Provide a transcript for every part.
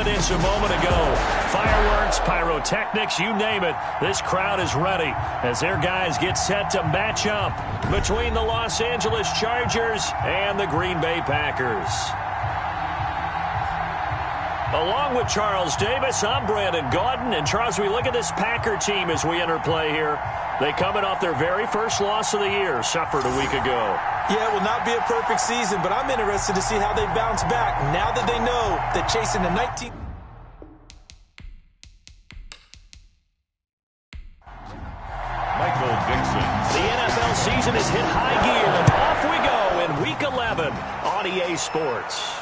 evidence a moment ago. Fireworks, pyrotechnics, you name it. This crowd is ready as their guys get set to match up between the Los Angeles Chargers and the Green Bay Packers. Along with Charles Davis, I'm Brandon Gaudin. And Charles, we look at this Packer team as we enter play here. They coming off their very first loss of the year, suffered a week ago. Yeah, it will not be a perfect season, but I'm interested to see how they bounce back now that they know that chasing the 19... Michael Dixon. The NFL season has hit high gear, and off we go in Week 11 on EA Sports.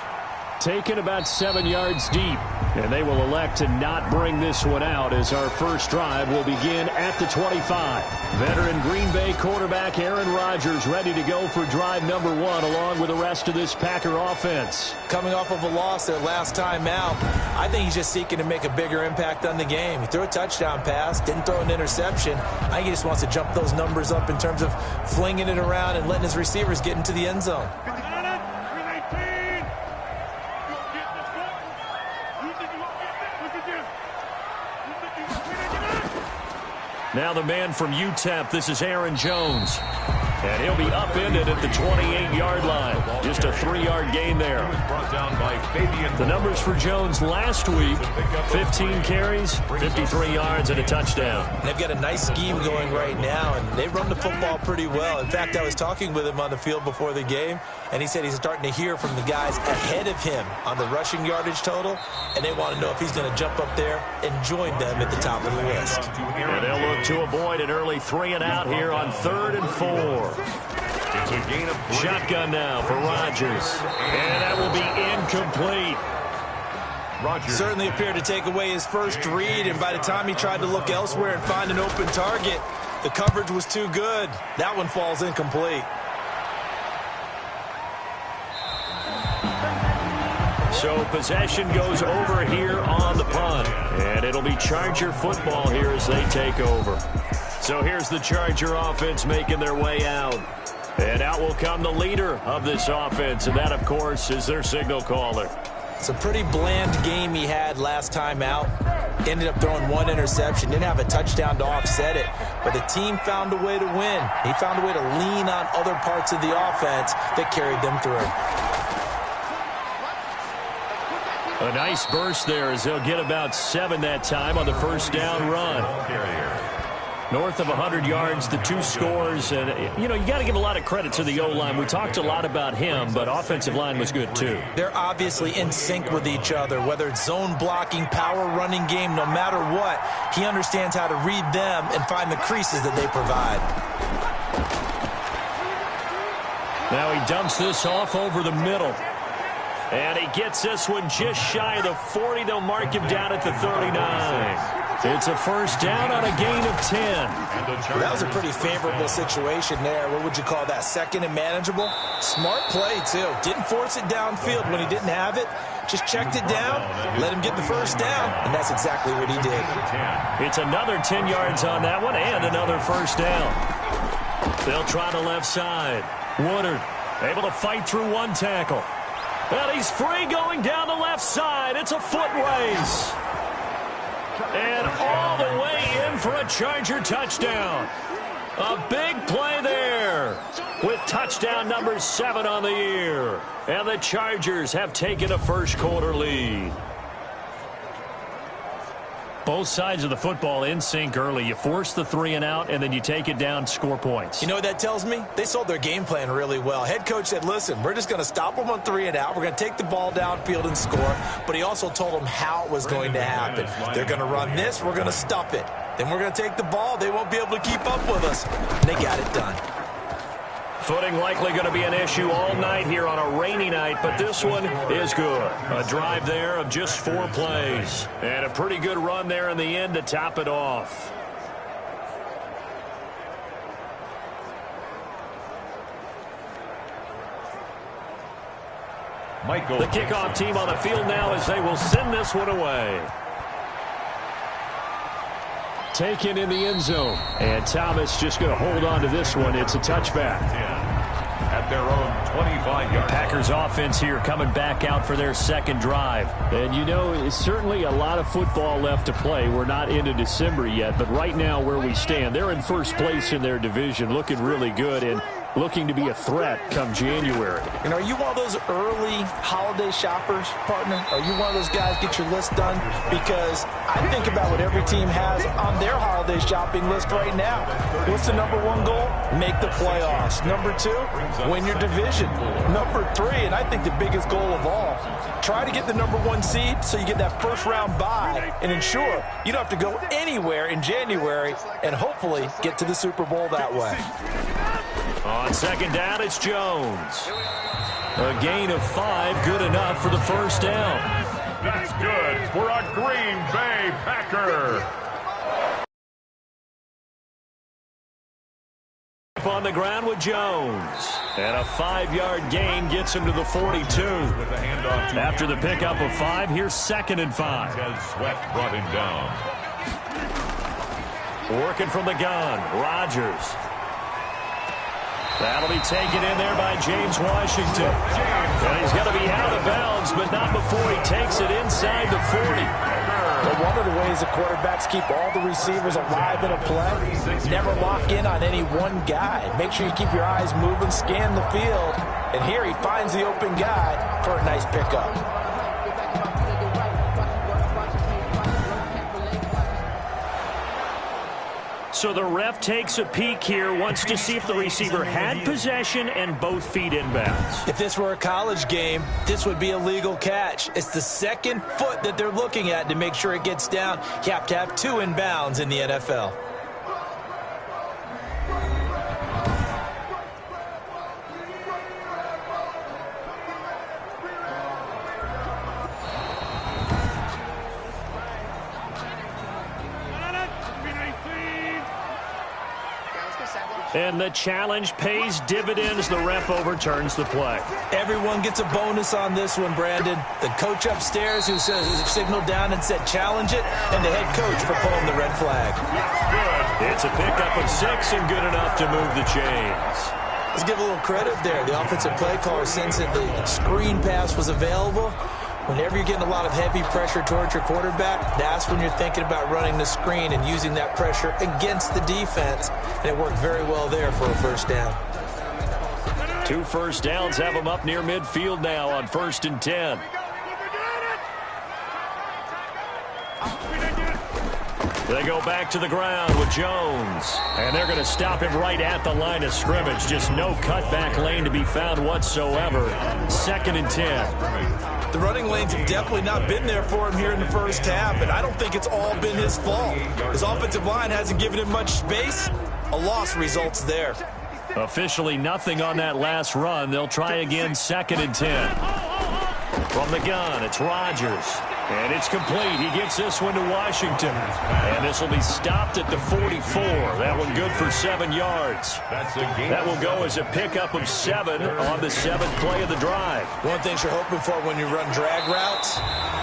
Taken about 7 yards deep, and they will elect to not bring this one out as our first drive will begin at the 25. Veteran Green Bay quarterback Aaron Rodgers ready to go for drive number 1 along with the rest of this Packer offense. Coming off of a loss their last time out, I think he's just seeking to make a bigger impact on the game. He threw a touchdown pass, didn't throw an interception. I think he just wants to jump those numbers up in terms of flinging it around and letting his receivers get into the end zone. Now the man from UTEP, this is Aaron Jones. And he'll be upended at the 28-yard line. Just a 3-yard gain there. The numbers for Jones last week, 15 carries, 53 yards, and a touchdown. And they've got a nice scheme going right now, and they run the football pretty well. In fact, I was talking with him on the field before the game, and he said he's starting to hear from the guys ahead of him on the rushing yardage total, and they want to know if he's going to jump up there and join them at the top of the list. And they'll look to avoid an early 3-and-out here on 3rd and 4. It's a gain of 3. Shotgun now for Rodgers. And that will be incomplete. Rodgers certainly appeared to take away his first read, and by the time he tried to look elsewhere and find an open target, the coverage was too good. That one falls incomplete. So possession goes over here on the punt. And it'll be Charger football here as they take over. So here's the Charger offense making their way out. And out will come the leader of this offense, and that, of course, is their signal caller. It's a pretty bland game he had last time out. Ended up throwing 1 interception. Didn't have a touchdown to offset it. But the team found a way to win. He found a way to lean on other parts of the offense that carried them through. A nice burst there as they'll get about 7 that time on the first down run. North of 100 yards, the 2 scores. And, you know, you got to give a lot of credit to the O-line. We talked a lot about him, but offensive line was good, too. They're obviously in sync with each other, whether it's zone blocking, power running game, no matter what. He understands how to read them and find the creases that they provide. Now he dumps this off over the middle. And he gets this one just shy of the 40. They'll mark him down at the 39. It's a first down on a gain of 10. Well, that was a pretty favorable situation there. What would you call that? Second and manageable? Smart play, too. Didn't force it downfield when he didn't have it. Just checked it down, let him get the first down, and that's exactly what he did. It's another 10 yards on that one and another first down. They'll try the left side. Woodard able to fight through 1 tackle. And he's free going down the left side. It's a foot race. And all the way in for a Charger touchdown. A big play there with touchdown number 7 on the year. And the Chargers have taken a first quarter lead. Both sides of the football in sync early. You force the 3-and-out, and then you take it down, score points. You know what that tells me? They sold their game plan really well. Head coach said, listen, we're just going to stop them on 3-and-out. We're going to take the ball downfield and score. But he also told them how it was going to happen. They're going to run this. We're going to stuff it. Then we're going to take the ball. They won't be able to keep up with us. And they got it done. Footing likely going to be an issue all night here on a rainy night, but this one is good. A drive there of just 4 plays. And a pretty good run there in the end to top it off. Michael. The kickoff team on the field now as they will send this one away. Taken in the end zone. And Thomas just going to hold on to this one. It's a touchback. at their own 25-yard. Packers offense here coming back out for their second drive. And you know, it's certainly a lot of football left to play. We're not into December yet, but right now where we stand, they're in first place in their division, looking really good and looking to be a threat come January. And are you one of those early holiday shoppers, partner? Are you one of those guys get your list done? Because I think about what every team has on their holiday shopping list right now. What's the number one goal? Make the playoffs. Number two, win your division. Number three, and I think the biggest goal of all, try to get the number one seed so you get that first round bye and ensure you don't have to go anywhere in January and hopefully get to the Super Bowl that way. On second down, it's Jones. A gain of 5, good enough for the first down. That's good for a Green Bay Packer. On the ground with Jones. And a 5-yard gain gets him to the 42. After the pickup of 5, here's 2nd and 5. Sweat brought him down. Working from the gun, Rodgers. That'll be taken in there by James Washington. And he's going to be out of bounds, but not before he takes it inside the 40. But one of the ways the quarterbacks keep all the receivers alive in a play, never lock in on any one guy. Make sure you keep your eyes moving, scan the field. And here he finds the open guy for a nice pickup. So the ref takes a peek here, wants to see if the receiver had possession and both feet inbounds. If this were a college game, this would be a legal catch. It's the second foot that they're looking at to make sure it gets down. You have to have 2 inbounds in the NFL. And the challenge pays dividends. The ref overturns the play. Everyone gets a bonus on this one, Brandon. The coach upstairs who signaled down and said challenge it, and the head coach for pulling the red flag. It's a pickup of 6 and good enough to move the chains. Let's give a little credit there. The offensive play caller, since the screen pass was available, whenever you're getting a lot of heavy pressure towards your quarterback, that's when you're thinking about running the screen and using that pressure against the defense. And it worked very well there for a first down. 2 first downs have them up near midfield now on 1st and 10. They go back to the ground with Jones. And they're going to stop him right at the line of scrimmage. Just no cutback lane to be found whatsoever. 2nd and 10. The running lanes have definitely not been there for him here in the first half, and I don't think it's all been his fault. His offensive line hasn't given him much space. A loss results there. Officially nothing on that last run. They'll try again, 2nd and 10. From the gun, it's Rodgers. And it's complete. He gets this one to Washington. And this will be stopped at the 44. That one good for 7 yards. That will go as a pickup of 7 on the 7th play of the drive. One thing you're hoping for when you run drag routes,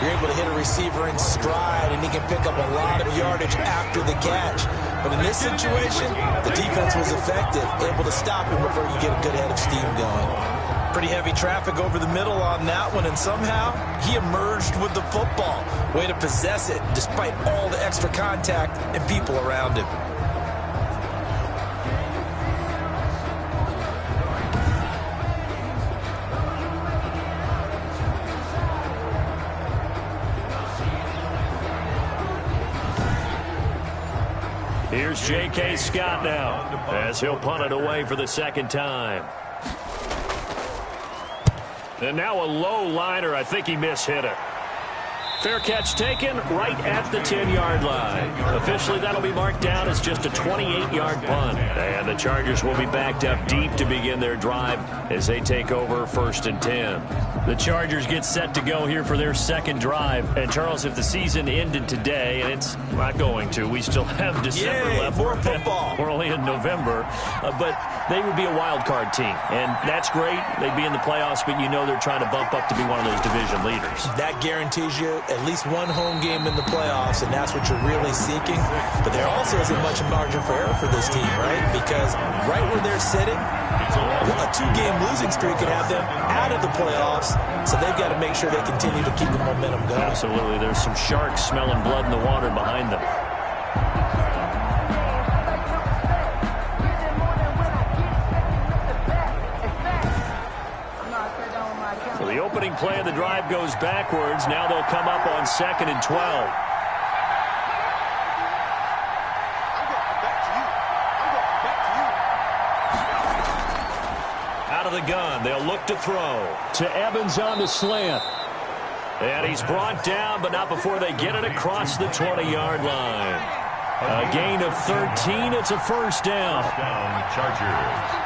you're able to hit a receiver in stride, and he can pick up a lot of yardage after the catch. But in this situation, the defense was effective, able to stop him before you get a good head of steam going. Pretty heavy traffic over the middle on that one, and somehow he emerged with the football. Way to possess it despite all the extra contact and people around him. Here's J.K. Scott now as he'll punt it away for the 2nd time. And now a low liner. I think he mishit it. Fair catch taken right at the 10-yard line. Officially, that'll be marked down as just a 28-yard punt. And the Chargers will be backed up deep to begin their drive as they take over 1st and 10. The Chargers get set to go here for their 2nd drive. And, Charles, if the season ended today, and it's not going to, we still have December left. More football. We're only in November. But they would be a wild card team. And that's great. They'd be in the playoffs, but you know they're trying to bump up to be one of those division leaders. That guarantees you at least one home game in the playoffs, and that's what you're really seeking. But there also isn't much margin for error for this team, right? Because right where they're sitting, a 2-game losing streak could have them out of the playoffs, so they've got to make sure they continue to keep the momentum going. Absolutely. There's some sharks smelling blood in the water behind them. So the opening play of the drive goes backwards. Now they'll come up on 2nd and 12. Out of the gun, they'll look to throw. To Evans on the slant. And he's brought down, but not before they get it across the 20-yard line. A gain of 13. It's a first down. Chargers.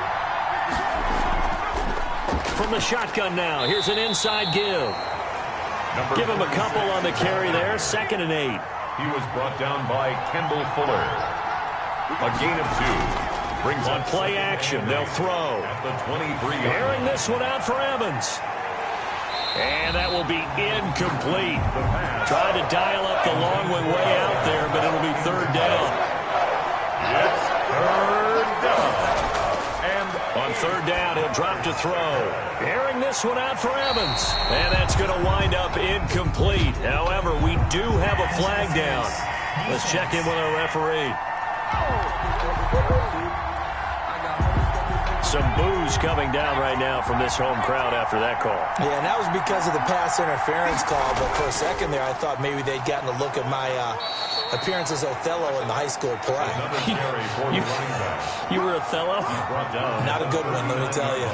From the shotgun now, here's an inside give. Give him a couple on the carry there. 2nd and 8. He was brought down by Kendall Fuller. A gain of 2. Brings on play action, they'll throw. At the 23-yard line. Airing this one out for Evans. And that will be incomplete. Tried to dial up the long one way out there, but it'll be 3rd down. Yes, 3rd down. And on 3rd down, he'll drop to throw. Airing this one out for Evans. And that's going to wind up incomplete. However, we do have a flag down. Let's check in with our referee. Some boos coming down right now from this home crowd after that call. Yeah, and that was because of the pass interference call. But for a second there, I thought maybe they'd gotten a look at my appearance as Othello in the high school play. You were Othello? Not a good one, let me tell you.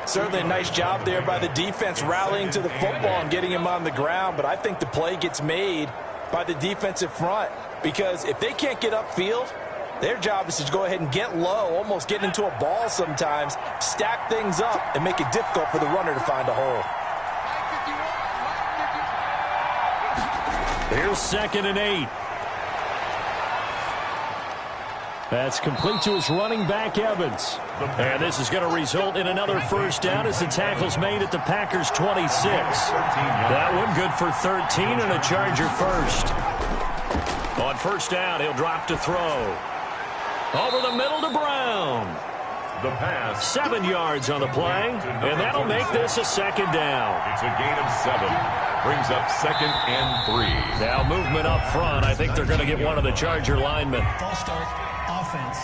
Certainly a nice job there by the defense rallying to the football and getting him on the ground. But I think the play gets made by the defensive front. Because if they can't get upfield, their job is to go ahead and get low, almost get into a ball sometimes, stack things up, and make it difficult for the runner to find a hole. Here's 2nd and 8. That's complete to his running back, Evans. And this is going to result in another first down as the tackle's made at the Packers' 26. That one good for 13 and a Charger first. On 1st down, he'll drop to throw. Over the middle to Brown. The pass. 7 yards on the play, and that'll make this a 2nd down. It's a gain of 7. Brings up 2nd and 3. Now movement up front. I think they're going to get one of the Charger linemen. Ball start, offense.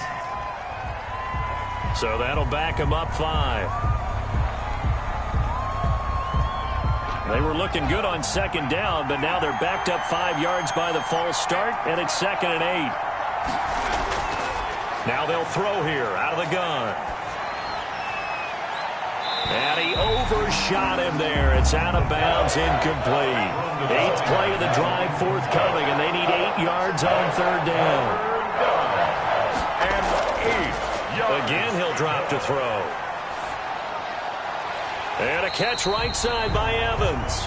So that'll back him up 5. They were looking good on 2nd down, but now they're backed up 5 yards by the false start, and it's 2nd and 8. Now they'll throw here out of the gun. And he overshot him there. It's out of bounds, incomplete. 8th play of the drive forthcoming, and they need 8 yards on 3rd down. And 8 yards. Again, he'll drop to throw. And a catch right side by Evans.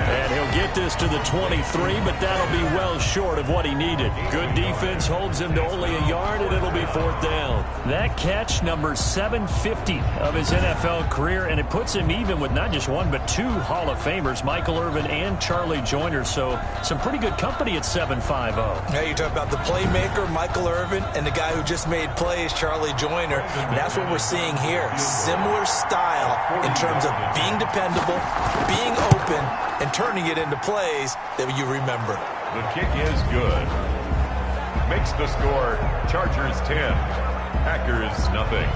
And he'll get this to the 23, but that'll be well short of what he needed. Good defense holds him to only a yard, and it'll be 4th down. That catch, number 750 of his NFL career, and it puts him even with not just one, but 2 Hall of Famers, Michael Irvin and Charlie Joyner. So some pretty good company at 750. Now you talk about the playmaker, Michael Irvin, and the guy who just made plays, Charlie Joyner. And that's what we're seeing here. Similar style in terms of being dependable, being open, and turning it into plays that you remember. The kick is good. Makes the score Chargers 10, Packers nothing.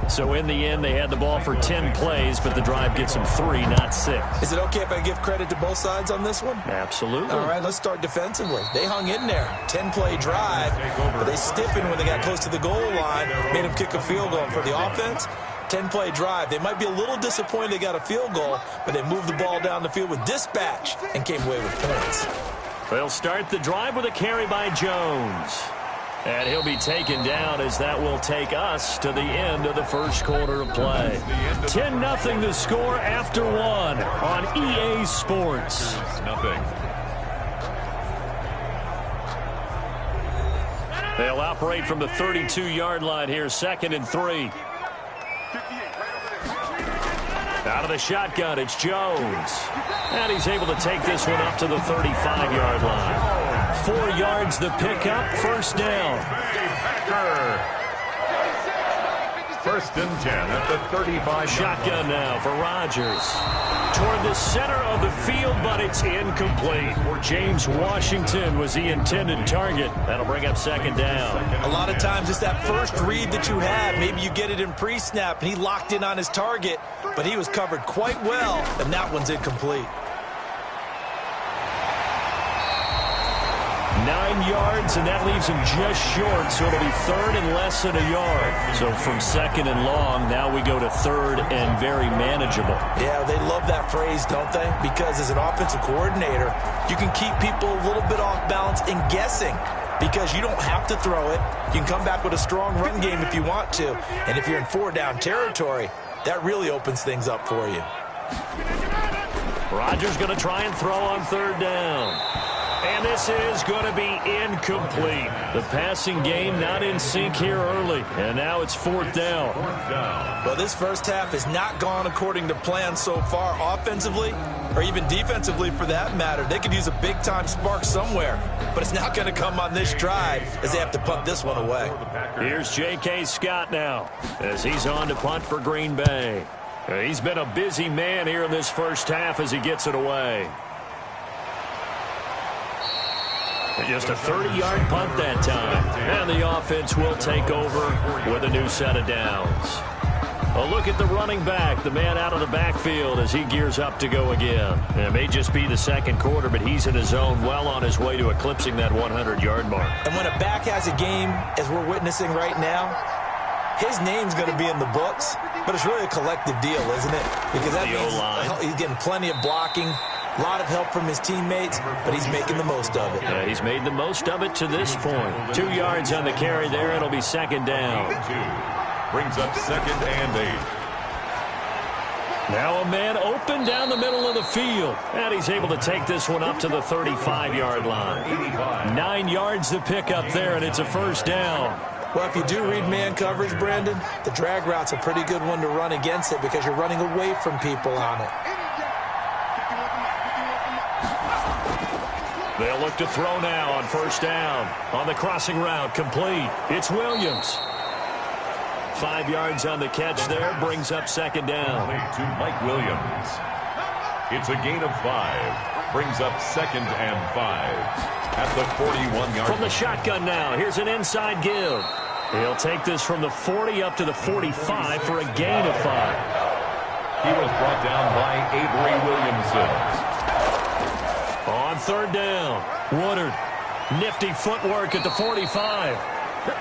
So in the end, they had the ball for 10 plays, but the drive gets them 3, not 6. Is it okay if I give credit to both sides on this one? Absolutely. All right, let's start defensively. They hung in there. 10-play drive, but they stiffened when they got close to the goal line, made them kick a field goal. For the offense, 10-play drive. They might be a little disappointed they got a field goal, but they moved the ball down the field with dispatch and came away with points. They'll start the drive with a carry by Jones. And he'll be taken down as that will take us to the end of the first quarter of play. 10-0 the score after 1 on EA Sports. Nothing. They'll operate from the 32-yard line here, 2nd and 3. Out of the shotgun, it's Jones. And he's able to take this one up to the 35-yard line. 4 yards the pickup, first down. Packer. First and 10 at the 35. Shotgun now for Rodgers. Toward the center of the field, but it's incomplete. James Washington was the intended target. That'll bring up second down. A lot of times it's that first read that you have. Maybe you get it in pre-snap, and he locked in on his target, but he was covered quite well, and that one's incomplete. 9 yards, and that leaves him just short, so it'll be third and less than a yard. So from second and long, now we go to third and very manageable. Yeah, they love that phrase, don't they? Because as an offensive coordinator, you can keep people a little bit off balance and guessing because you don't have to throw it. You can come back with a strong run game if you want to. And if you're in 4-down territory, that really opens things up for you. Rodgers going to try and throw on third down. And this is going to be incomplete. The passing game not in sync here early. And now it's fourth down. Well, this first half has not gone according to plan so far offensively or even defensively for that matter. They could use a big-time spark somewhere, but it's not going to come on this drive as they have to punt this one away. Here's J.K. Scott now as he's on to punt for Green Bay. He's been a busy man here in this first half as he gets it away. Just a 30-yard punt that time. And the offense will take over with a new set of downs. A look at the running back, the man out of the backfield as he gears up to go again. It may just be the second quarter, but he's in his zone, well on his way to eclipsing that 100-yard mark. And when a back has a game, as we're witnessing right now, his name's going to be in the books, but it's really a collective deal, isn't it? Because that means he's getting plenty of blocking, a lot of help from his teammates, but he's making the most of it. Yeah, he's made the most of it to this point. 2 yards on the carry there. It'll be second down. Brings up second and 8. Now a man open down the middle of the field. And he's able to take this one up to the 35-yard line. 9 yards to pick up there, and it's a first down. Well, if you do read man coverage, Brandon, the drag route's a pretty good one to run against it because you're running away from people on it. They'll look to throw now on first down. On the crossing route, complete. It's Williams. 5 yards on the catch there, brings up second down. To Mike Williams. It's a gain of 5. Brings up second and 5 at the 41-yard line. From the shotgun now, here's an inside give. He'll take this from the 40 up to the 45 for a gain of 5. He was brought down by Avery Williamson. On third down, Woodard. Nifty footwork at the 45.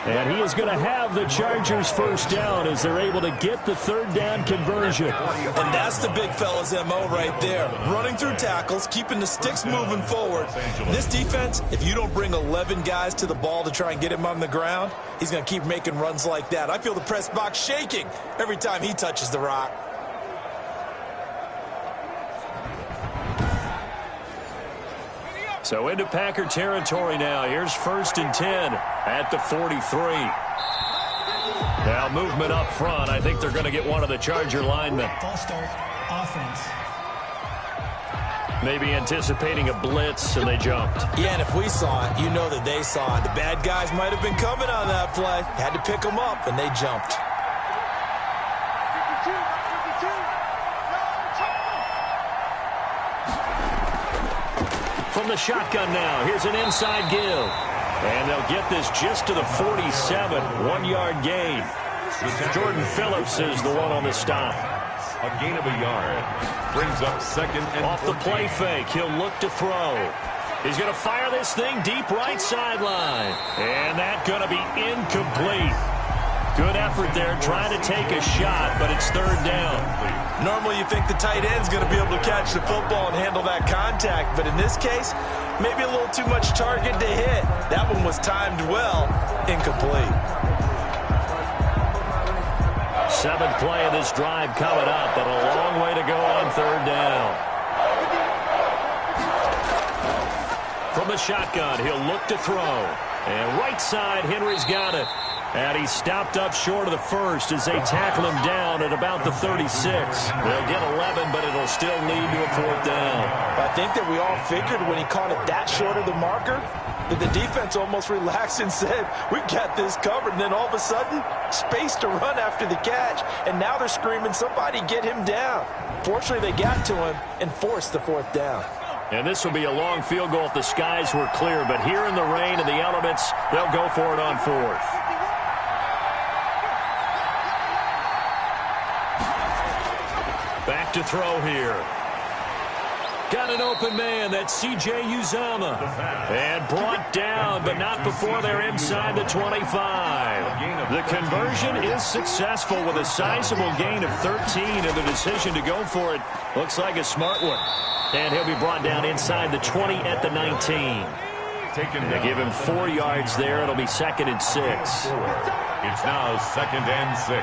And he is going to have the Chargers first down as they're able to get the third down conversion. And that's the big fella's MO right there. Running through tackles, keeping the sticks moving forward. This defense, if you don't bring 11 guys to the ball to try and get him on the ground, he's going to keep making runs like that. I feel the press box shaking every time he touches the rock. So into Packer territory now. Here's first and 10 at the 43. Now movement up front. I think they're going to get one of the Charger linemen. False start, offense. Maybe anticipating a blitz, and they jumped. Yeah, and if we saw it, you know that they saw it. The bad guys might have been coming on that play. Had to pick them up, and they jumped. From the shotgun now, here's an inside give. And they'll get this just to the 47, 1-yard gain. Jordan Phillips is the one on the stop. A gain of a yard. Brings up second and off the play fake, he'll look to throw. He's going to fire this thing deep right sideline. And that's going to be incomplete. Good effort there, trying to take a shot, but it's third down. Normally you think the tight end's going to be able to catch the football and handle that contact, but in this case, maybe a little too much target to hit. That one was timed well, incomplete. 7th play of this drive coming up, but a long way to go on third down. From the shotgun, he'll look to throw. And right side, Henry's got it. And he's stopped up short of the first as they tackle him down at about the 36. They'll get 11, but it'll still lead to a fourth down. I think that we all figured when he caught it that short of the marker, that the defense almost relaxed and said, we got this covered. And then all of a sudden, space to run after the catch. And now they're screaming, somebody get him down. Fortunately, they got to him and forced the 4th down. And this will be a long field goal if the skies were clear. But here in the rain and the elements, they'll go for it on 4th. Back to throw here. Got an open man. That's C.J. Uzomah. And brought down, but not before they're inside the 25. The conversion is successful with a sizable gain of 13, and the decision to go for it looks like a smart one. And he'll be brought down inside the 20 at the 19. They give him 4 yards there. It'll be 2nd and 6. It's now 2nd and 6.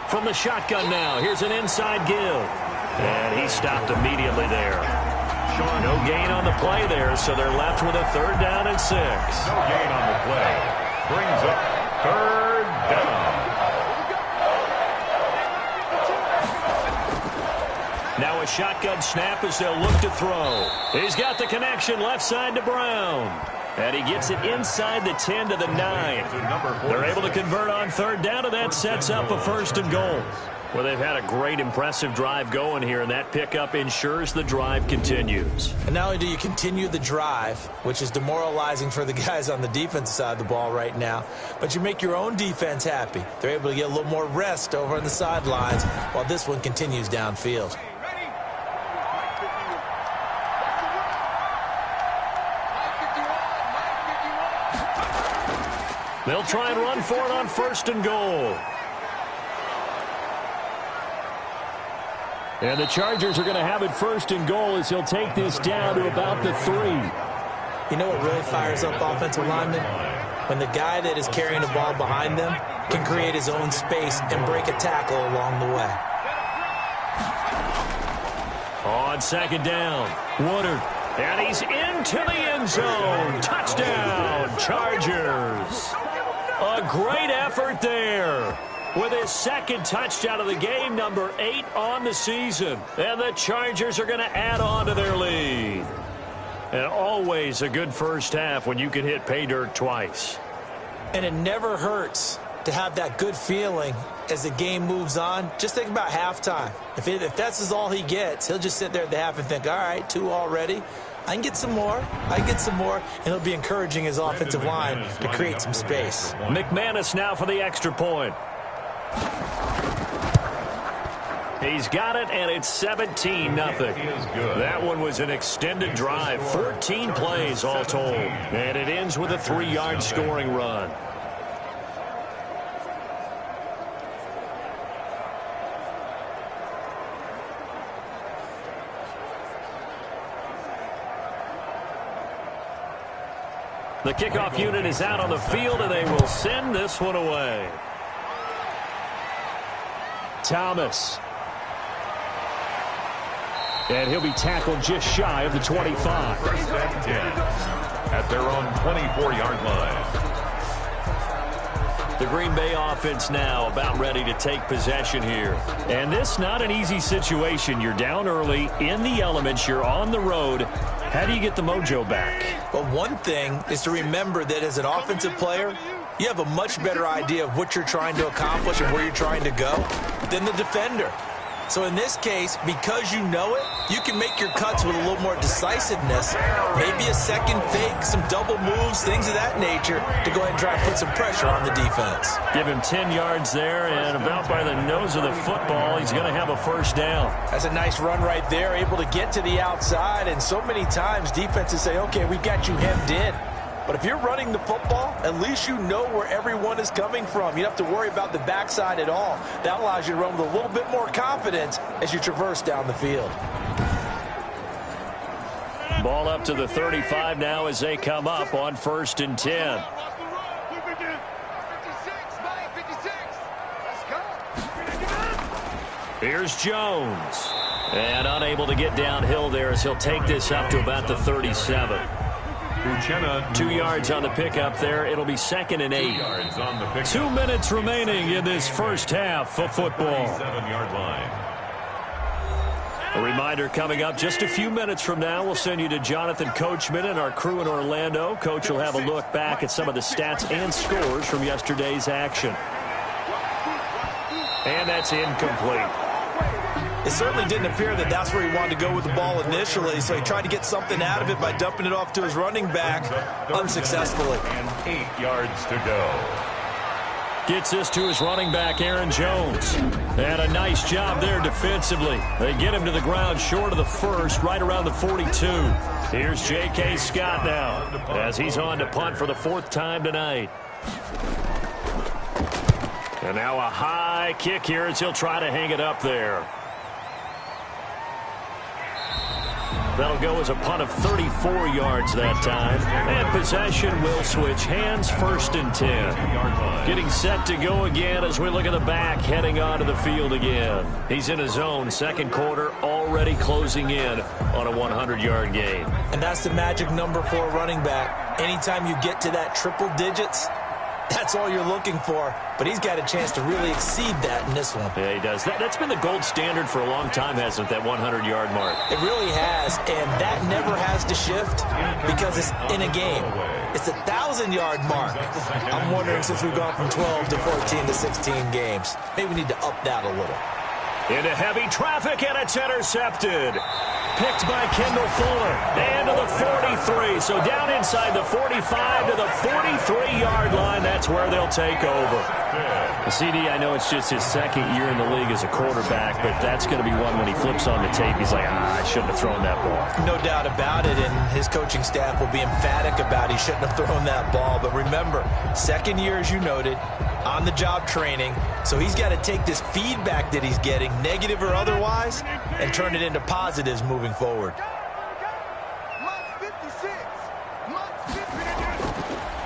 From the shotgun now, here's an inside give. And he stopped immediately there. No gain on the play there, so they're left with a 3rd down and 6. No gain on the play. Brings up 3rd down. Now a shotgun snap as they'll look to throw. He's got the connection left side to Brown. And he gets it inside the 10 to the 9. They're able to convert on 3rd down, and that sets up a 1st and goal. Well, they've had a great, impressive drive going here, and that pickup ensures the drive continues. And not only do you continue the drive, which is demoralizing for the guys on the defensive side of the ball right now, but you make your own defense happy. They're able to get a little more rest over on the sidelines while this one continues downfield. They'll try and run for it on 1st and goal. And the Chargers are going to have it 1st and goal as he'll take this down to about the 3. You know what really fires up offensive linemen? When the guy that is carrying the ball behind them can create his own space and break a tackle along the way. On 2nd down, Woodard. And he's into the end zone. Touchdown, Chargers. A great effort there. With his 2nd touchdown of the game, number 8 on the season. And the Chargers are going to add on to their lead. And always a good first half when you can hit pay dirt twice. And it never hurts to have that good feeling as the game moves on. Just think about halftime. If that's all he gets, he'll just sit there at the half and think, all right, 2 already. I can get some more. And he'll be encouraging his offensive line to create some space. McManus now for the extra point. He's got it, and it's 17-0. That one was an extended drive, 14 plays all told. And it ends with a 3-yard scoring run. The kickoff unit is out on the field, and they will send this one away. Thomas. And he'll be tackled just shy of the 25. 1st and 10 at their own 24-yard line. The Green Bay offense now about ready to take possession here. And this not an easy situation. You're down early, in the elements, you're on the road. How do you get the mojo back? Well, one thing is to remember that as an offensive player, you have a much better idea of what you're trying to accomplish and where you're trying to go than the defender. So in this case, because you know it, you can make your cuts with a little more decisiveness, maybe a second fake, some double moves, things of that nature, to go ahead and try and put some pressure on the defense. Give him 10 yards there, and about by the nose of the football, he's going to have a 1st down. That's a nice run right there, able to get to the outside, and so many times defenses say, okay, we've got you hemmed in. But if you're running the football, at least you know where everyone is coming from. You don't have to worry about the backside at all. That allows you to run with a little bit more confidence as you traverse down the field. Ball up to the 35 now as they come up on 1st and 10. Here's Jones. And unable to get downhill there as he'll take this up to about the 37. 2 yards on the pickup there. It'll be 2nd and 8. 2 minutes remaining in this first half of football. 7-yard line. A reminder coming up just a few minutes from now, we'll send you to Jonathan Coachman and our crew in Orlando. Coach will have a look back at some of the stats and scores from yesterday's action. And that's incomplete. It certainly didn't appear that that's where he wanted to go with the ball initially, so he tried to get something out of it by dumping it off to his running back unsuccessfully. And 8 yards to go. Gets this to his running back, Aaron Jones. And a nice job there defensively. They get him to the ground short of the first, right around the 42. Here's J.K. Scott now as he's on to punt for the 4th time tonight. And now a high kick here as he'll try to hang it up there. That'll go as a punt of 34 yards that time. And possession will switch hands, 1st and 10. Getting set to go again as we look at the back, heading onto the field again. He's in his own 2nd quarter, already closing in on a 100-yard gain. And that's the magic number for a running back. Anytime you get to that triple digits, that's all you're looking for. But he's got a chance to really exceed that in this one. Yeah, he does. That's been the gold standard for a long time, hasn't it, that 100-yard mark? It really has, and that never has to shift because it's in a game. It's a 1,000-yard mark. I'm wondering, since we've gone from 12 to 14 to 16 games, maybe we need to up that a little. Into heavy traffic, and it's intercepted. Picked by Kendall Fuller. And to the 43. So down inside the 45 to the 43-yard line. That's where they'll take over. CD, I know it's just his 2nd year in the league as a quarterback, but that's going to be one when he flips on the tape. He's like, I shouldn't have thrown that ball. No doubt about it, and his coaching staff will be emphatic about he shouldn't have thrown that ball. But remember, 2nd year, as you noted, on-the-job training. So he's got to take this feedback that he's getting, negative or otherwise, and turn it into positives moving forward.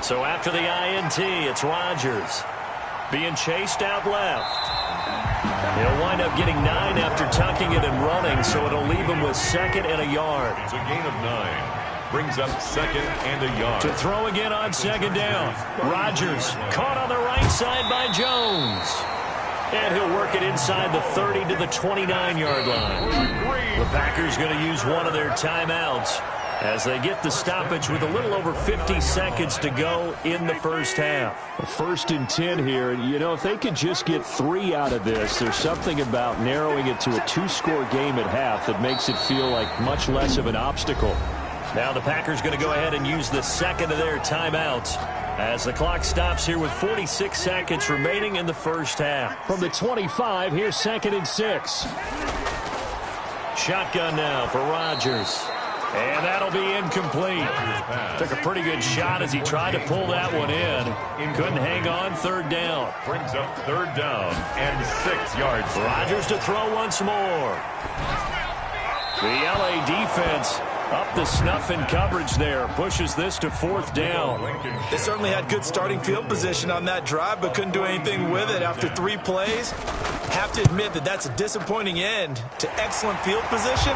So after the INT, it's Rodgers being chased out left. He'll wind up getting 9 after tucking it and running, so it'll leave him with 2nd and a yard. It's a gain of 9. Brings up 2nd and a yard. To throw again on 2nd down. Rodgers caught on the right side by Jones. And he'll work it inside the 30 to the 29-yard line. The Packers going to use one of their timeouts as they get the stoppage with a little over 50 seconds to go in the first half. 1st and 10 here. You know, if they could just get 3 out of this, there's something about narrowing it to a 2-score game at half that makes it feel like much less of an obstacle. Now the Packers going to go ahead and use the 2nd of their timeouts as the clock stops here with 46 seconds remaining in the first half. From the 25, here's 2nd and 6. Shotgun now for Rodgers. And that'll be incomplete. Took a pretty good shot as he tried to pull that one in. Couldn't hang on, 3rd down. Brings up 3rd down and 6 yards. Rodgers to throw once more. The LA defense up the snuff in coverage there. Pushes this to 4th down. They certainly had good starting field position on that drive, but couldn't do anything with it after 3 plays. Have to admit that that's a disappointing end to excellent field position.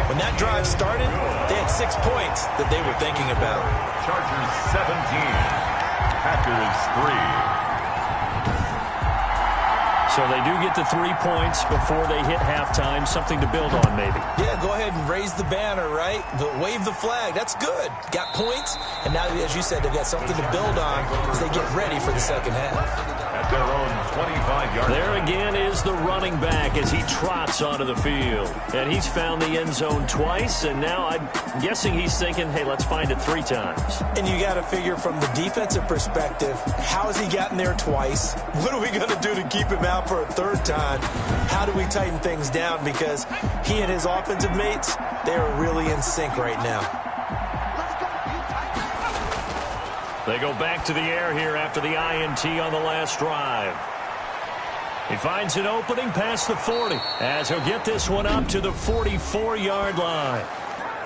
When that drive started, they had 6 points that they were thinking about. Chargers 17. Packers 3. So they do get the 3 points before they hit halftime. Something to build on, maybe. Yeah, go ahead and raise the banner, right? Wave the flag. That's good. Got points. And now, as you said, they've got something to build on as they get ready for the second half. At their own 25-yard line. There again is the running back as he trots onto the field. And he's found the end zone twice, and now I'm guessing he's thinking, hey, let's find it 3 times. And you got to figure from the defensive perspective, how has he gotten there twice? What are we going to do to keep him out for a 3rd time? How do we tighten things down? Because he and his offensive mates, they are really in sync right now. They go back to the air here after the INT on the last drive. He finds an opening past the 40 as he'll get this one up to the 44-yard line.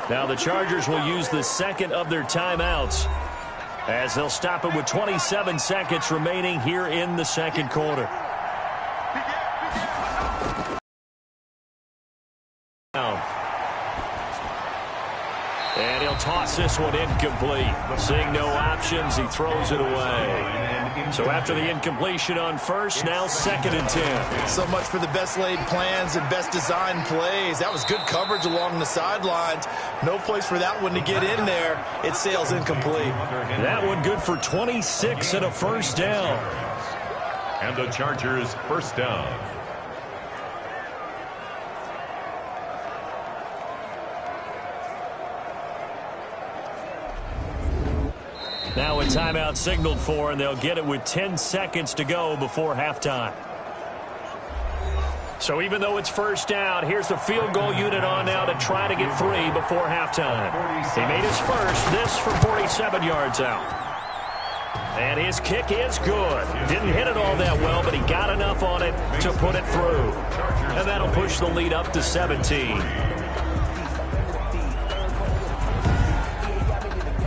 Now the Chargers will use the 2nd of their timeouts as they'll stop it with 27 seconds remaining here in the 2nd quarter. And he'll toss this one incomplete. Seeing no options, he throws it away. So after the incompletion on first, now 2nd and 10. So much for the best laid plans and best designed plays. That was good coverage along the sidelines. No place for that one to get in there. It sails incomplete. That one good for 26 and a first down. And the Chargers first down. Now a timeout signaled for, and they'll get it with 10 seconds to go before halftime. So even though it's first down, here's the field goal unit on now to try to get 3 before halftime. He made his first, this from 47 yards out. And his kick is good. Didn't hit it all that well, but he got enough on it to put it through. And that'll push the lead up to 17.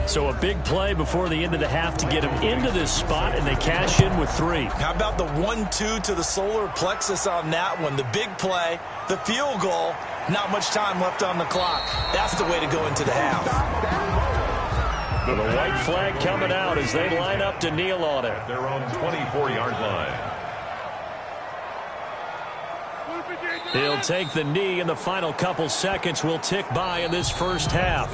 So a big play before the end of the half to get him into this spot, and they cash in with 3. How about the 1-2 to the solar plexus on that one? The big play, the field goal, not much time left on the clock. That's the way to go into the half. The white flag coming out as they line up to kneel on it. Their own 24-yard line. He'll take the knee, and the final couple seconds will tick by in this first half.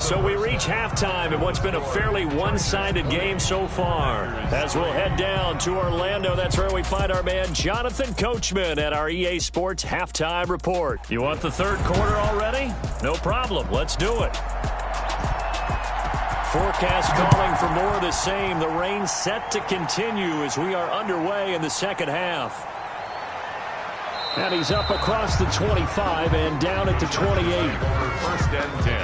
So we reach halftime in what's been a fairly one-sided game so far. As we'll head down to Orlando, that's where we find our man Jonathan Coachman at our EA Sports Halftime Report. You want the third quarter already? No problem. Let's do it. Forecast calling for more of the same. The rain set to continue as we are underway in the second half. And he's up across the 25 and down at the 28. First and 10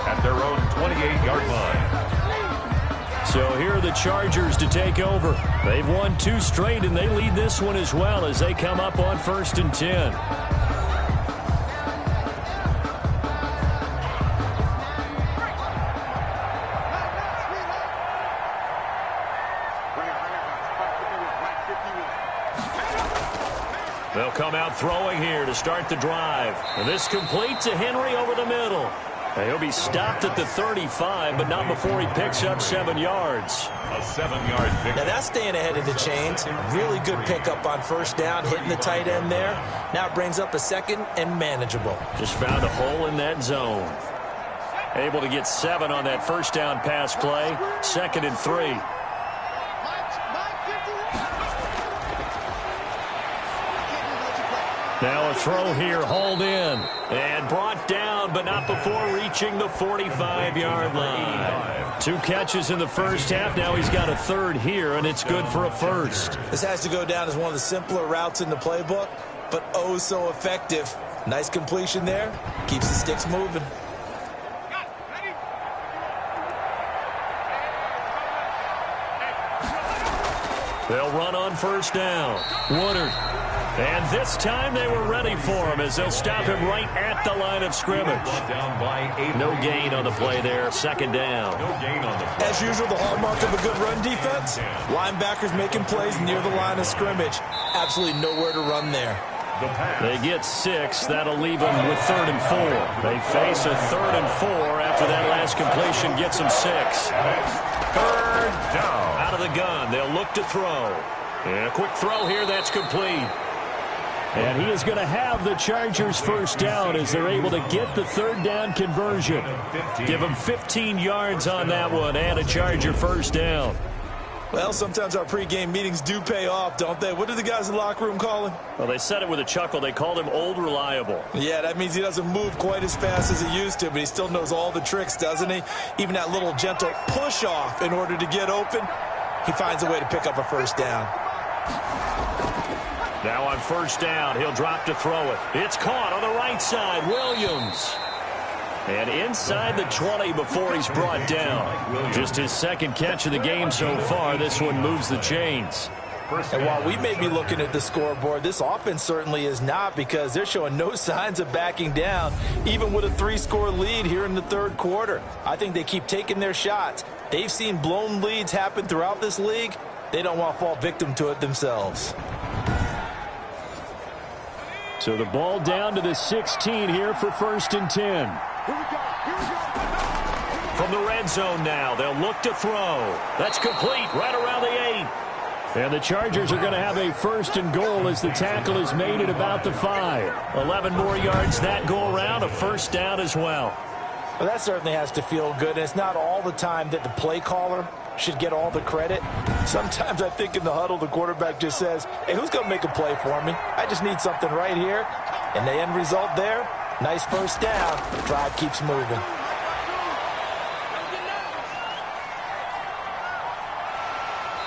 at their own 28-yard line. So here are the Chargers to take over. They've won 2 straight, and they lead this one as well as they come up on 1st and 10. They'll come out throwing here to start the drive. And this complete to Henry over the middle. And he'll be stopped at the 35, but not before he picks up 7 yards. A 7-yard pick. Now that's staying ahead of the chains. Really good pickup on first down, hitting the tight end there. Now it brings up a 2nd and manageable. Just found a hole in that zone. Able to get 7 on that first down pass play. 2nd and 3. Now a throw here, hauled in, and brought down, but not before reaching the 45-yard line. 2 catches in the first half. Now he's got a 3rd here, and it's good for a first. This has to go down as one of the simpler routes in the playbook, but oh so effective. Nice completion there. Keeps the sticks moving. They'll run on first down. Woodard. And this time they were ready for him as they'll stop him right at the line of scrimmage. No gain on the play there. 2nd down. No gain on the play. As usual, the hallmark of a good run defense. Linebackers making plays near the line of scrimmage. Absolutely nowhere to run there. They get 6. That'll leave them with 3rd and 4. They face a 3rd and 4 after that last completion gets them 6. 3rd down. Out of the gun. They'll look to throw. And a quick throw here. That's complete. And he is going to have the Chargers first down as they're able to get the 3rd down conversion. Give him 15 yards on that one and a Charger first down. Well, sometimes our pregame meetings do pay off, don't they? What do the guys in the locker room call him? Well, they said it with a chuckle. They called him Old Reliable. Yeah, that means he doesn't move quite as fast as he used to, but he still knows all the tricks, doesn't he? Even that little gentle push-off in order to get open, he finds a way to pick up a first down. Now on first down, he'll drop to throw it. It's caught on the right side. Williams. And inside the 20 before he's brought down. Just his 2nd catch of the game so far. This one moves the chains. And while we may be looking at the scoreboard, this offense certainly is not, because they're showing no signs of backing down, even with a 3-score lead here in the 3rd quarter. I think they keep taking their shots. They've seen blown leads happen throughout this league. They don't want to fall victim to it themselves. So the ball down to the 16 here for 1st and 10. from the red zone now. They'll look to throw. That's complete right around the 8. And the Chargers are going to have a 1st and goal as the tackle is made at about the 5. 11 more yards that go around, a 1st down as well. Well, that certainly has to feel good. And it's not all the time that the play caller should get all the credit. Sometimes I think in the huddle, the quarterback just says, hey, who's going to make a play for me? I just need something right here. And the end result there, nice 1st down. The drive keeps moving.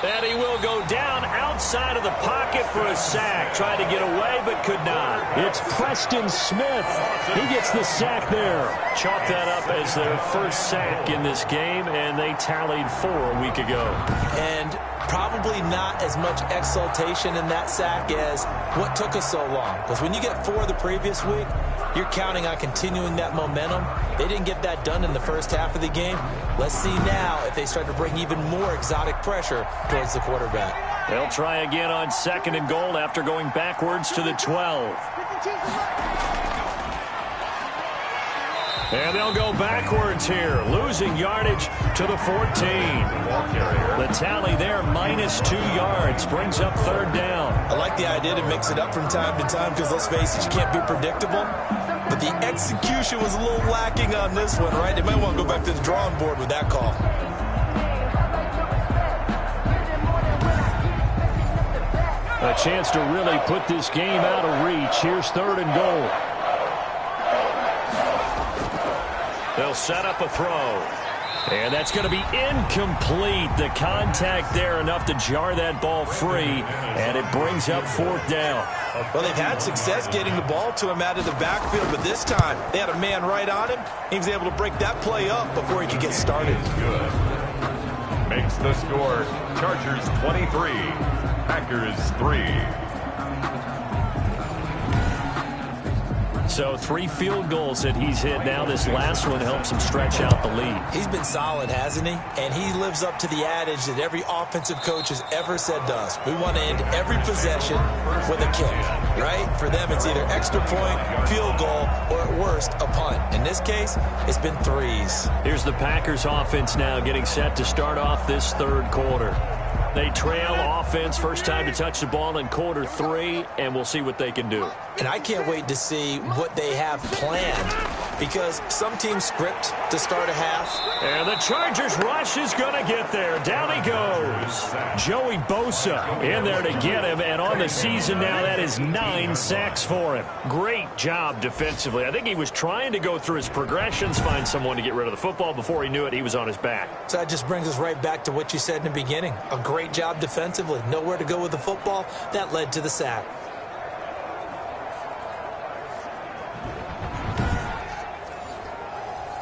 And he will go down outside of the pocket for a sack. Tried to get away, but could not. It's Preston Smith. He gets the sack there. Chalk that up as their 1st sack in this game, and they tallied 4 a week ago. And probably not as much exultation in that sack as what took us so long. Because when you get 4 the previous week, you're counting on continuing that momentum. They didn't get that done in the first half of the game. Let's see now if they start to bring even more exotic pressure towards the quarterback. They'll try again on 2nd and goal after going backwards to the 12. And they'll go backwards here, losing yardage to the 14. The tally there, -2 yards, brings up 3rd down. I like the idea to mix it up from time to time because, let's face it, you can't be predictable. But the execution was a little lacking on this one, right? They might want to go back to the drawing board with that call. A chance to really put this game out of reach. Here's 3rd and goal. They'll set up a throw. And that's going to be incomplete. The contact there enough to jar that ball free, and it brings up 4th down. Well, they've had success getting the ball to him out of the backfield, but this time they had a man right on him. He was able to break that play up before he could get started. Good. Makes the score Chargers 23, Packers 3. So 3 field goals that he's hit now. This last one helps him stretch out the lead. He's been solid, hasn't he? And he lives up to the adage that every offensive coach has ever said to us. We want to end every possession with a kick, right? For them, it's either extra point, field goal, or at worst, a punt. In this case, it's been 3s. Here's the Packers offense now getting set to start off this 3rd quarter. They trail offense, first time to touch the ball in quarter 3, and we'll see what they can do. And I can't wait to see what they have planned, because some teams script to start a half. And the Chargers rush is going to get there. Down he goes. Joey Bosa in there to get him, and on the season now, that is 9 sacks for him. Great job defensively. I think he was trying to go through his progressions, find someone to get rid of the football. Before he knew it, he was on his back. So that just brings us right back to what you said in the beginning. A great job defensively. Nowhere to go with the football. That led to the sack.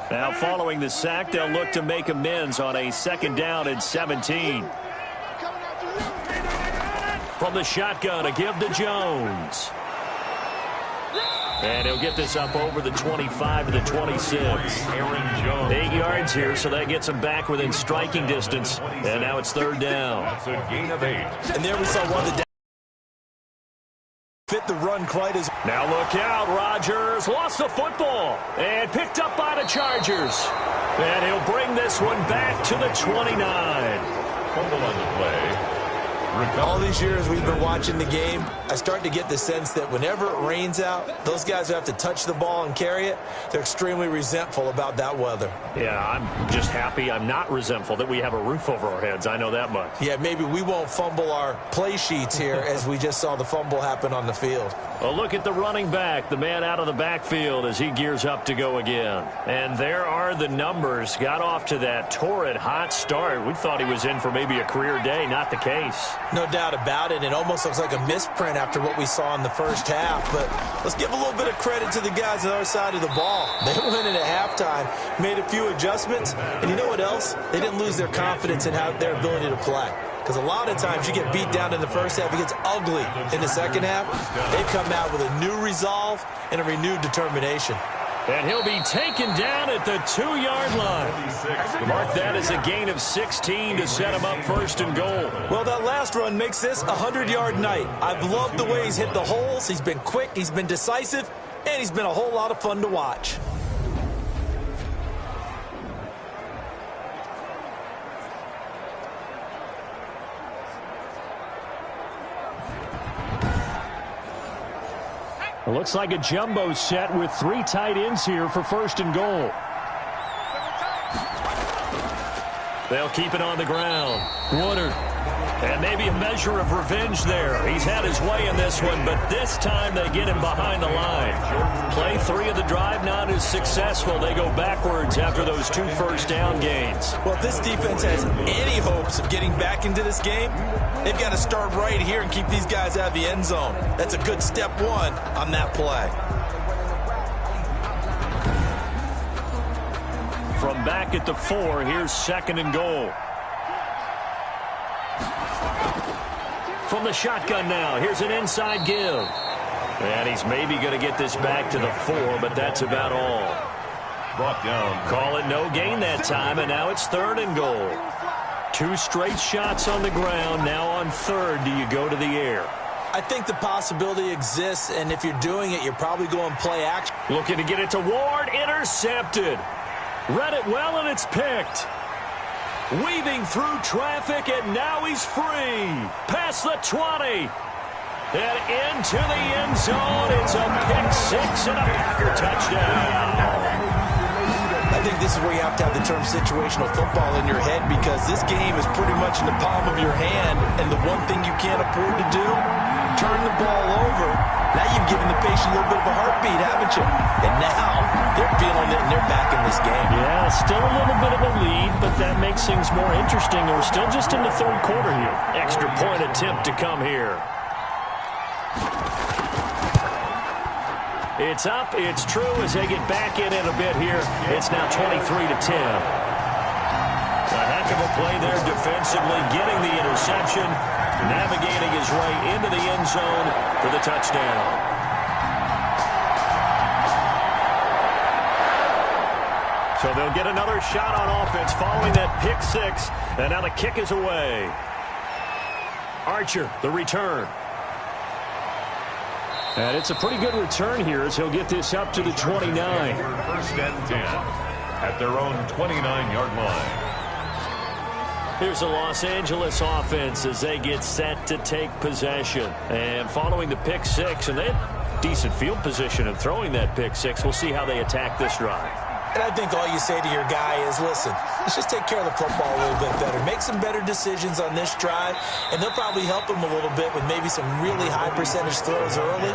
Now following the sack, they'll look to make amends on a 2nd down and 17. From the shotgun, a give to Jones. And he'll get this up over the 25 to the 26. Aaron Jones. 8 yards here, so that gets him back within striking distance. And now it's 3rd down. That's a gain of 8. And there we saw one of the fit the run quite as. Now look out, Rodgers lost the football and picked up by the Chargers. And he'll bring this one back to the 29. Fumble on the play. All these years we've been watching the game, I start to get the sense that whenever it rains out, those guys who have to touch the ball and carry it, they're extremely resentful about that weather. Yeah, I'm just happy I'm not resentful that we have a roof over our heads. I know that much. Yeah, maybe we won't fumble our play sheets here as we just saw the fumble happen on the field. Well, look at the running back, the man out of the backfield as he gears up to go again. And there are the numbers. Got off to that torrid hot start. We thought he was in for maybe a career day. Not the case. No doubt about it. It almost looks like a misprint after what we saw in the first half. But let's give a little bit of credit to the guys on the other side of the ball. They went in at halftime, made a few adjustments. And you know what else? They didn't lose their confidence in their ability to play. Because a lot of times you get beat down in the first half, it gets ugly in the second half. They've come out with a new resolve and a renewed determination. And he'll be taken down at the 2-yard line. Mark that as a gain of 16 to set him up 1st and goal. Well, that last run makes this a 100-yard night. I've loved the way he's hit the holes. He's been quick, he's been decisive, and he's been a whole lot of fun to watch. It looks like a jumbo set with 3 tight ends here for 1st and goal. They'll keep it on the ground. Woodard. And maybe a measure of revenge there. He's had his way in this one, but this time they get him behind the line. Play 3 of the drive not as successful. They go backwards after those 2 first down gains. Well, if this defense has any hopes of getting back into this game, they've got to start right here and keep these guys out of the end zone. That's a good step 1 on that play. From back at the 4, here's 2nd and goal. From the shotgun now, here's an inside give. And he's maybe going to get this back to the 4, but that's about all. Brought down. Call it no gain that time, and now it's 3rd and goal. 2 straight shots on the ground. Now on 3rd, do you go to the air? I think the possibility exists, and if you're doing it, you're probably going play action. Looking to get it to Ward, intercepted. Read it well, and it's picked. Weaving through traffic, and now he's free. Past the 20. And into the end zone. It's a pick-6 and a Packer touchdown. I think this is where you have to have the term situational football in your head, because this game is pretty much in the palm of your hand, and the one thing you can't afford to do, turn the ball over. Now you've given the patient a little bit of a heartbeat, haven't you? And now they're feeling it, and they're back in this game. Yeah, still a little bit of a lead, but that makes things more interesting. We're still just in the 3rd quarter here. Extra point attempt to come here. It's up, it's true as they get back in it a bit here. It's now 23-10. A heck of a play there defensively, getting the interception, navigating his way into the end zone for the touchdown. So they'll get another shot on offense following that pick-6, and now the kick is away. Archer, the return. And it's a pretty good return here as he'll get this up to the 29. 1st and 10 at their own 29-yard line. Here's the Los Angeles offense as they get set to take possession. And following the pick-6, and they had decent field position in throwing that pick-6. We'll see how they attack this drive. And I think all you say to your guy is, listen, let's just take care of the football a little bit better. Make some better decisions on this drive, and they'll probably help him a little bit with maybe some really high percentage throws early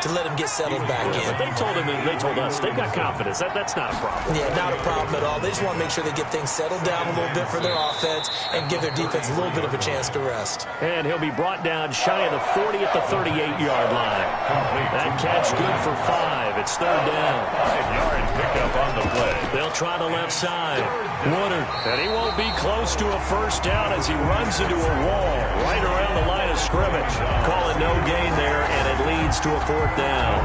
to let him get settled back in. They told him, and they told us, they've got confidence. That's not a problem. Yeah, not a problem at all. They just want to make sure they get things settled down a little bit for their offense and give their defense a little bit of a chance to rest. And he'll be brought down shy of the 40 at the 38-yard line. That catch good for 5. It's 3rd down. 5-yard pickup on the play. They'll try the left side. Woodard, and he won't be close to a 1st down as he runs into a wall right around the line of scrimmage. Call it no gain there, and it leads to a 4th down.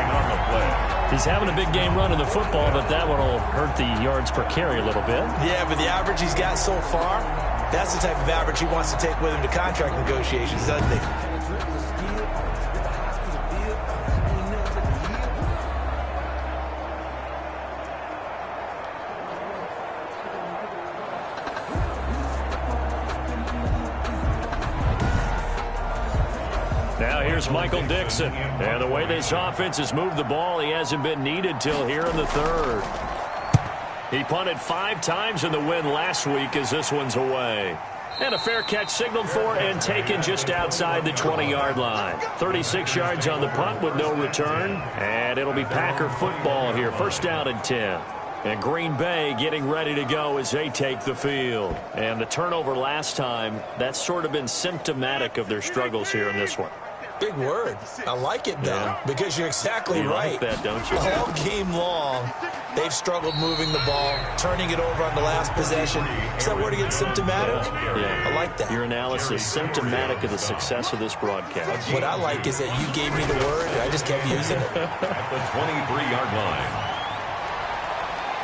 On the play. He's having a big game running the football, but that one will hurt the yards per carry a little bit. Yeah, but the average he's got so far, that's the type of average he wants to take with him to contract negotiations, doesn't he? Now here's Michael Dixon. And the way this offense has moved the ball, he hasn't been needed till here in the 3rd. He punted 5 times in the win last week as this one's away. And a fair catch signaled for and taken just outside the 20-yard line. 36 yards on the punt with no return. And it'll be Packer football here. 1st down and 10. And Green Bay getting ready to go as they take the field. And the turnover last time, that's sort of been symptomatic of their struggles here in this one. Big word. I like it, though, because you're exactly right. Like that, don't you? All game long, they've struggled moving the ball, turning it over on the last possession. Is that word again, symptomatic? Yeah. I like that. Your analysis, symptomatic of the success of this broadcast. What I like is that you gave me the word, and I just kept using it. At the 23-yard line.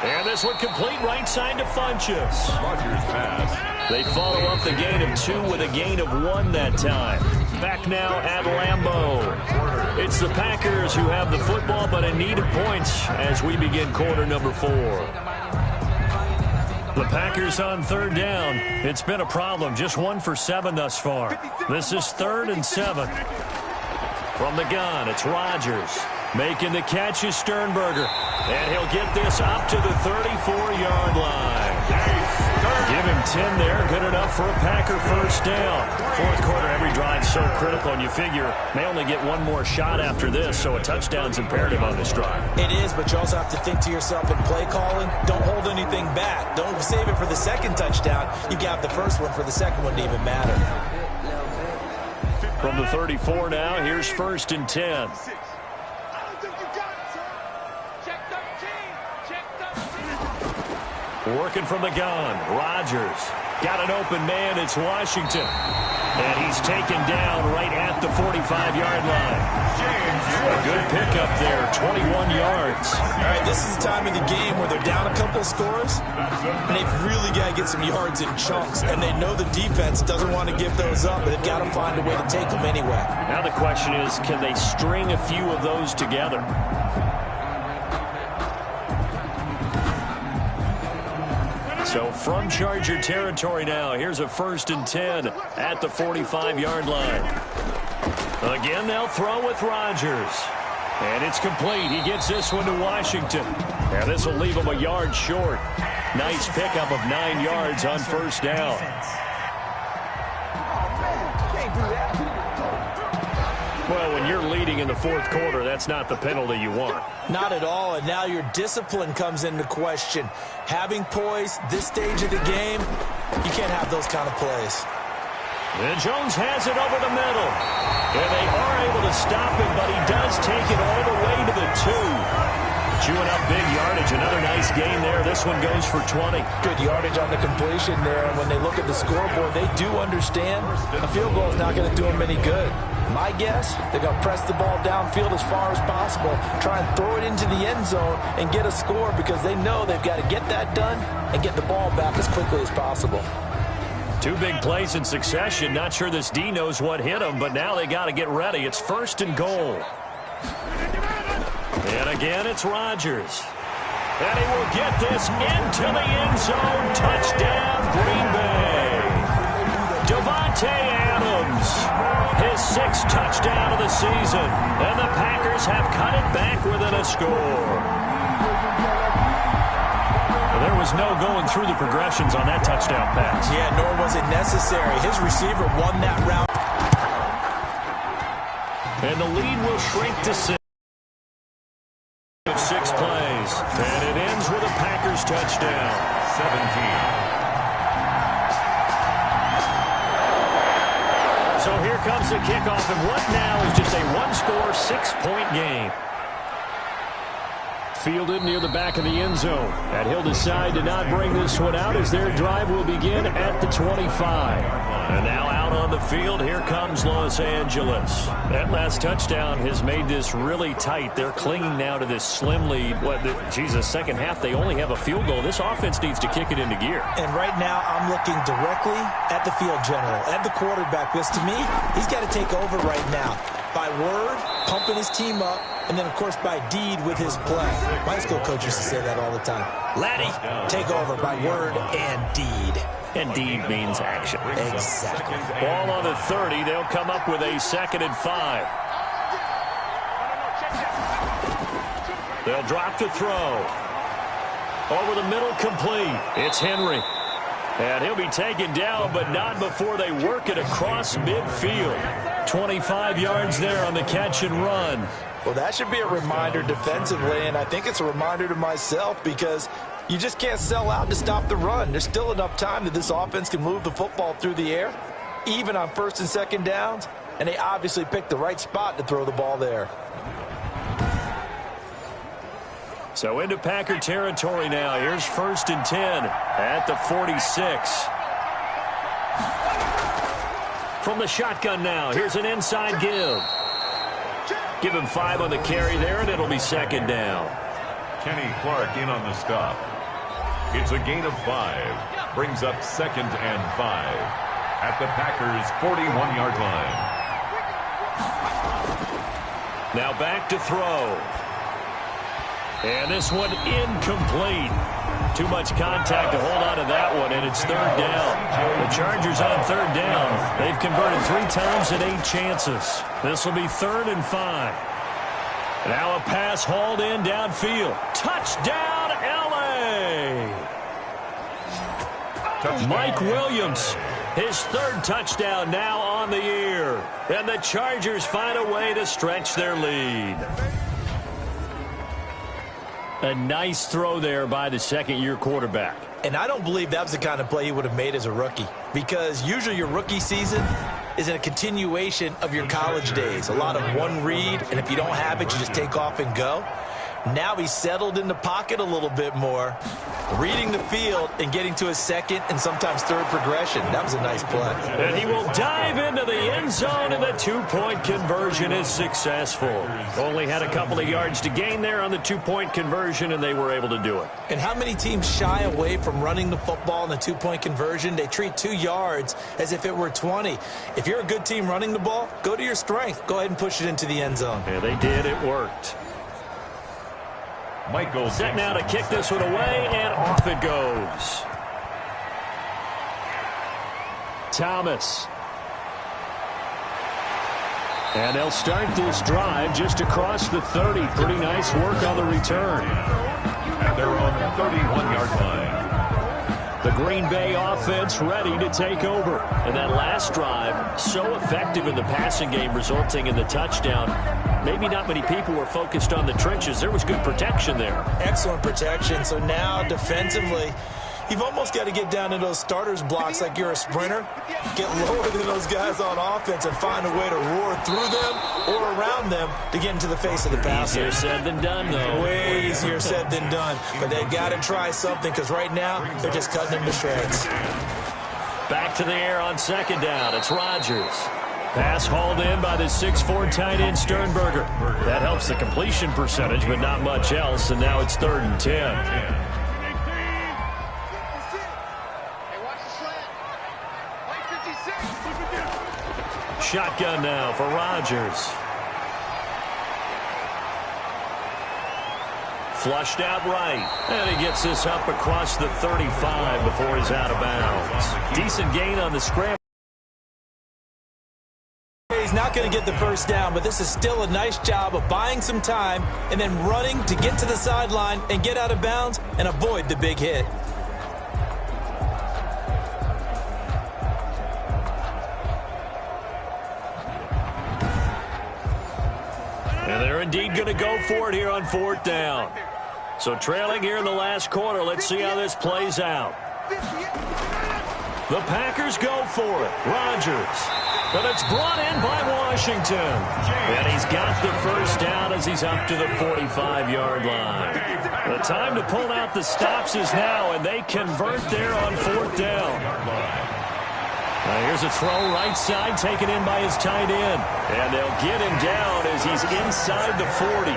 And this one complete right side to Funchess. Rodgers pass. They follow up the gain of 2 with a gain of 1 that time. Back now at Lambeau. It's the Packers who have the football, but in need of points as we begin quarter number 4. The Packers on 3rd down. It's been a problem. Just 1 for 7 thus far. This is 3rd and 7. From the gun, it's Rodgers. Making the catch is Sternberger. And he'll get this up to the 34-yard line. Give him 10 there. Good enough for a Packer first down. Fourth quarter, every drive so critical, and you figure may only get one more shot after this, so a touchdown's imperative on this drive. It is, but you also have to think to yourself in play calling, don't hold anything back. Don't save it for the second touchdown. You got the first one for the second one to even matter. From the 34 now, here's 1st and 10. Working from the gun, Rodgers. Got an open man, it's Washington. And he's taken down right at the 45-yard line. A good pickup there, 21 yards. All right, this is the time of the game where they're down a couple of scores, and they've really got to get some yards in chunks, and they know the defense doesn't want to give those up, but they've got to find a way to take them anyway. Now the question is, can they string a few of those together? So from Charger territory now, here's a 1st and 10 at the 45-yard line. Again, they'll throw with Rodgers. And it's complete. He gets this one to Washington. And this will leave him a yard short. Nice pickup of 9 yards on first down. Well, when you're leading in the fourth quarter, that's not the penalty you want. Not at all, and now your discipline comes into question. Having poise this stage of the game, you can't have those kind of plays. And Jones has it over the middle. And they are able to stop him, but he does take it all the way to the 2. Chewing up big yardage. Another nice gain there. This one goes for 20. Good yardage on the completion there, and when they look at the scoreboard, they do understand a field goal is not going to do them any good. My guess, they're going to press the ball downfield as far as possible, try and throw it into the end zone and get a score because they know they've got to get that done and get the ball back as quickly as possible. 2 big plays in succession. Not sure this D knows what hit him, but now they got to get ready. It's 1st and goal. And again, it's Rodgers. And he will get this into the end zone. Touchdown, Green Bay. Davante Adams, his 6th touchdown of the season. And the Packers have cut it back within a score. Well, there was no going through the progressions on that touchdown pass. Yeah, nor was it necessary. His receiver won that route. And the lead will shrink to 6. 6 plays. And it ends with a Packers touchdown. 17. So here comes the kickoff, and what now is just a one-score, 6-point game. Fielded near the back of the end zone. And he'll decide to not bring this one out as their drive will begin at the 25. And now out on the field, here comes Los Angeles. That last touchdown has made this really tight. They're clinging now to this slim lead. Second half, they only have a field goal. This offense needs to kick it into gear. And right now, I'm looking directly at the field general, at the quarterback, because to me, he's got to take over right now. By word, pumping his team up, and then, of course, by deed with his play. My high school coach used to say that all the time. Laddie, take over by word and deed. And deed means action. Exactly. Ball on the 30. They'll come up with a 2nd and 5. They'll drop to throw. Over the middle, complete. It's Henry. And he'll be taken down, but not before they work it across midfield. 25 yards there on the catch and run. Well, that should be a reminder defensively, and I think it's a reminder to myself because you just can't sell out to stop the run. There's still enough time that this offense can move the football through the air, even on 1st and 2nd downs, and they obviously picked the right spot to throw the ball there. So into Packer territory now. Here's 1st and 10 at the 46. From the shotgun now, here's an inside give. Give him 5 on the carry there, and it'll be 2nd down. Kenny Clark in on the stop. It's a gain of 5. Brings up 2nd and 5 at the Packers' 41-yard line. Now back to throw. And this one incomplete. Too much contact to hold on to that one, and it's third down. The Chargers on third down. They've converted 3 times and 8 chances. This will be 3rd and 5. Now a pass hauled in downfield. Touchdown, L.A. Mike Williams, his 3rd touchdown now on the year. And the Chargers find a way to stretch their lead. A nice throw there by the second-year quarterback. And I don't believe that was the kind of play he would have made as a rookie, because usually your rookie season is a continuation of your college days. A lot of one read, and if you don't have it, you just take off and go. Now he's settled in the pocket a little bit more, reading the field and getting to his second and sometimes third progression. That was a nice play. And he will dive into the end zone, and the 2-point conversion is successful. Only had a couple of yards to gain there on the 2-point conversion, and they were able to do it. And how many teams shy away from running the football in the 2-point conversion? They treat 2 yards as if it were 20. If you're a good team running the ball, go to your strength. Go ahead and push it into the end zone. Yeah, they did. It worked. Michael set now to kick this one away, and off it goes. Thomas. And they'll start this drive just across the 30. Pretty nice work on the return. And they're on the 31-yard line. The Green Bay offense ready to take over. And that last drive, so effective in the passing game, resulting in the touchdown. Maybe not many people were focused on the trenches. There was good protection there. Excellent protection. So now defensively, you've almost got to get down into those starters blocks like you're a sprinter. Get lower than those guys on offense and find a way to roar through them or around them to get into the face of the passer. Easier said than done, though. Way easier said than done. But they've got to try something, because right now they're just cutting them to shreds. Back to the air on second down. It's Rodgers. Pass hauled in by the 6'4" tight end Sternberger. That helps the completion percentage, but not much else, and now it's 3rd and 10. Shotgun now for Rodgers. Flushed out right. And he gets this up across the 35 before he's out of bounds. Decent gain on the scramble. He's not going to get the first down, but this is still a nice job of buying some time and then running to get to the sideline and get out of bounds and avoid the big hit. And they're indeed going to go for it here on 4th down. So trailing here in the last quarter, let's see how this plays out. The Packers go for it. Rodgers. But it's brought in by Washington. And he's got the first down as he's up to the 45-yard line. The time to pull out the stops is now, and they convert there on 4th down. Now here's a throw right side taken in by his tight end. And they'll get him down as he's inside the 40.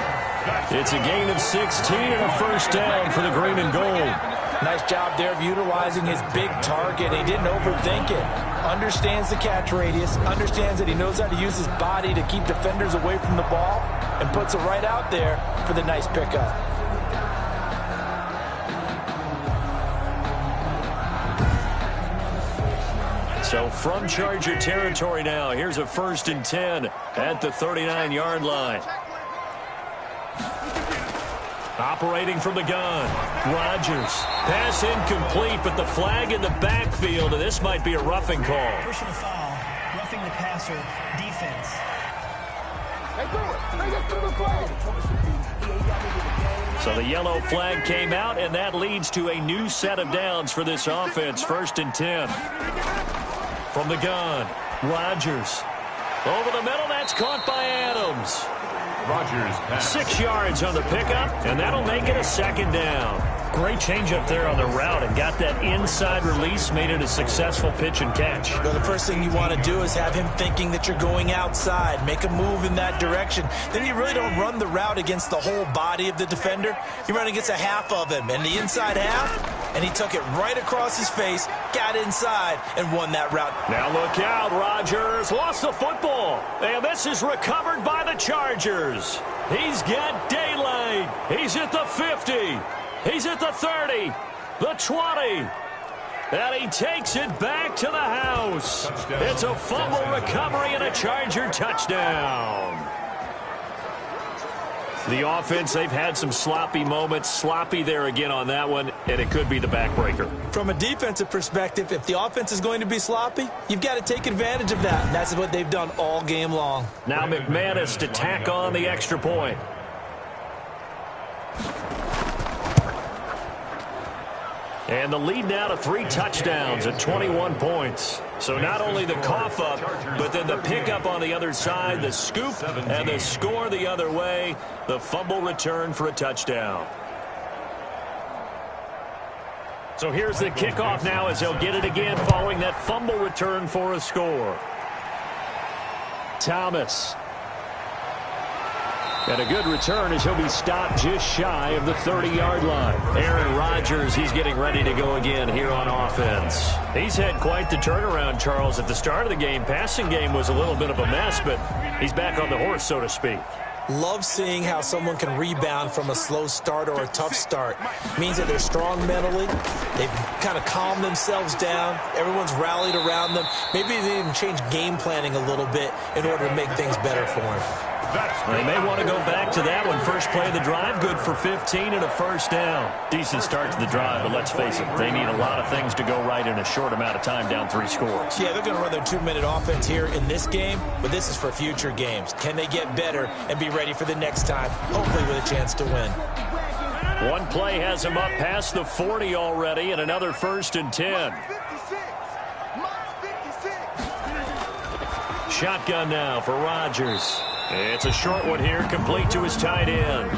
It's a gain of 16 and a first down for the green and gold. Nice job there of utilizing his big target. He didn't overthink it. Understands the catch radius. Understands that he knows how to use his body to keep defenders away from the ball. And puts it right out there for the nice pickup. So from Charger territory now, here's a 1st and 10 at the 39-yard line. Operating from the gun, Rodgers. Pass incomplete, but the flag in the backfield, and this might be a roughing call. Pushing a foul, roughing the passer, defense. So the yellow flag came out, and that leads to a new set of downs for this offense. 1st and 10. From the gun, Rodgers. Over the middle, that's caught by Adams. Rodgers pass. 6 yards on the pickup, and that'll make it a 2nd down. Great change up there on the route and got that inside release, made it a successful pitch and catch. Well, the first thing you want to do is have him thinking that you're going outside, make a move in that direction. Then you really don't run the route against the whole body of the defender. You run against a half of him, and the inside half, and he took it right across his face, got inside, and won that route. Now look out, Rodgers lost the football, and this is recovered by the Chargers. He's got daylight. He's at the 50. He's at the 30. The 20. And he takes it back to the house. Touchdown. It's a fumble recovery and a Charger touchdown. The offense, they've had some sloppy moments. Sloppy there again on that one, and it could be the backbreaker. From a defensive perspective, if the offense is going to be sloppy, you've got to take advantage of that. And that's what they've done all game long. Now McManus to tack on the extra point. And the lead now to 3 touchdowns at 21 points. So not only the cough up, but then the pickup on the other side, the scoop, and the score the other way. The fumble return for a touchdown. So here's the kickoff now as he'll get it again following that fumble return for a score. Thomas. And a good return as he'll be stopped just shy of the 30-yard line. Aaron Rodgers, he's getting ready to go again here on offense. He's had quite the turnaround, Charles. At the start of the game, passing game was a little bit of a mess, but he's back on the horse, so to speak. Love seeing how someone can rebound from a slow start or a tough start. Means that they're strong mentally. They've kind of calmed themselves down. Everyone's rallied around them. Maybe they even change game planning a little bit in order to make things better for them. They may want to go back to that one. First play of the drive, good for 15 and a first down. Decent start to the drive, but let's face it, they need a lot of things to go right in a short amount of time, down 3 scores. Yeah, they're going to run their 2-minute offense here in this game, but this is for future games. Can they get better and be ready for the next time, hopefully with a chance to win? One play has him up past the 40 already, and another 1st and 10. Shotgun now for Rodgers. It's a short one here, complete to his tight end.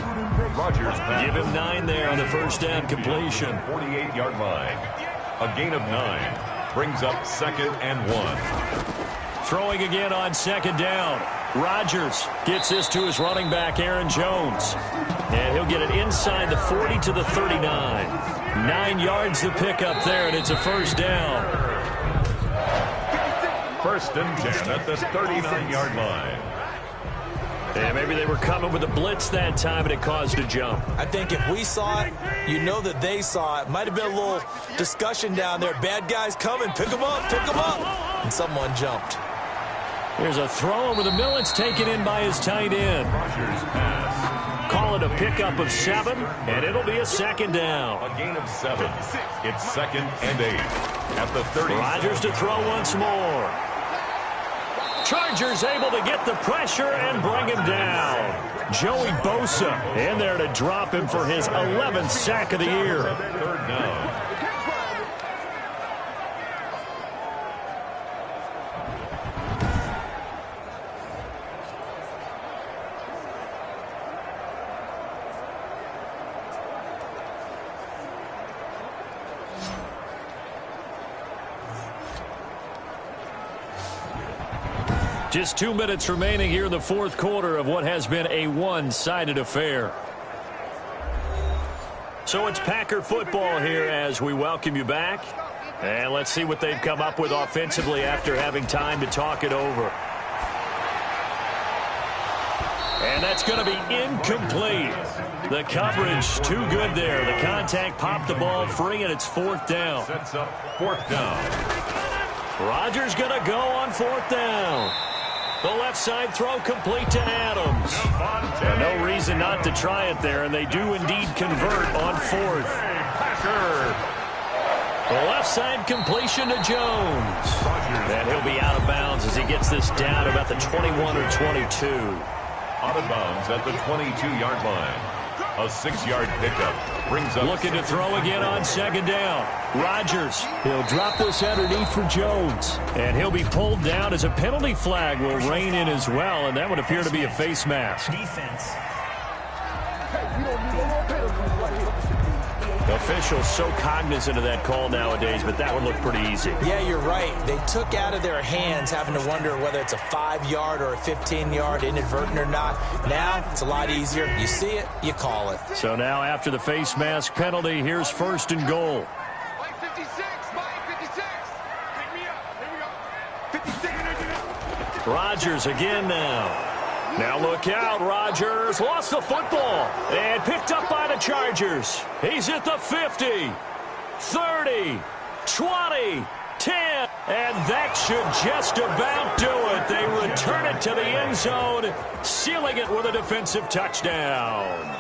Rodgers give him 9 there on the first down completion. 48-yard line. A gain of 9 brings up 2nd and 1. Throwing again on 2nd down. Rodgers gets this to his running back, Aaron Jones. And he'll get it inside the 40 to the 39. 9 yards to pick up there, and it's a first down. 1st and 10 at the 39-yard line. Yeah, maybe they were coming with a blitz that time, and it caused a jump. I think if we saw it, you know that they saw it. Might have been a little discussion down there. Bad guys coming. Pick them up. Pick them up. And someone jumped. There's a throw over the middle. It's taken in by his tight end. Rodgers pass. Call it a pickup of 7, and it'll be a 2nd down. A gain of 7. It's 2nd and 8 at the 30. Rodgers to throw once more. Chargers able to get the pressure and bring him down. Joey Bosa in there to drop him for his 11th sack of the year. 3rd down. Just 2 minutes remaining here in the 4th quarter of what has been a one-sided affair. So it's Packer football here as we welcome you back. And let's see what they've come up with offensively after having time to talk it over. And that's going to be incomplete. The coverage too good there. The contact popped the ball free, and it's 4th down. Sets up 4th down. Rodgers going to go on 4th down. The left side throw complete to Adams. No reason not to try it there, and they do indeed convert on 4th. The left side completion to Jones. And he'll be out of bounds as he gets this down about the 21 or 22. Out of bounds at the 22-yard line. A 6-yard pickup brings up. Looking to throw again on 2nd down. Rodgers, he'll drop this underneath for Jones. And he'll be pulled down as a penalty flag will rein in as well. And that would appear to be a face mask. Defense. Officials so cognizant of that call nowadays, but that one looked pretty easy. Yeah, you're right. They took out of their hands having to wonder whether it's a 5-yard or a 15-yard inadvertent or not. Now, it's a lot easier. You see it, you call it. So now after the face mask penalty, here's 1st and goal. Mike 56, Mike 56. Pick me up. Here we go. 56. Rodgers again now. Now look out, Rodgers lost the football and picked up by the Chargers. He's at the 50, 30, 20, 10, and that should just about do it. They return it to the end zone, sealing it with a defensive touchdown.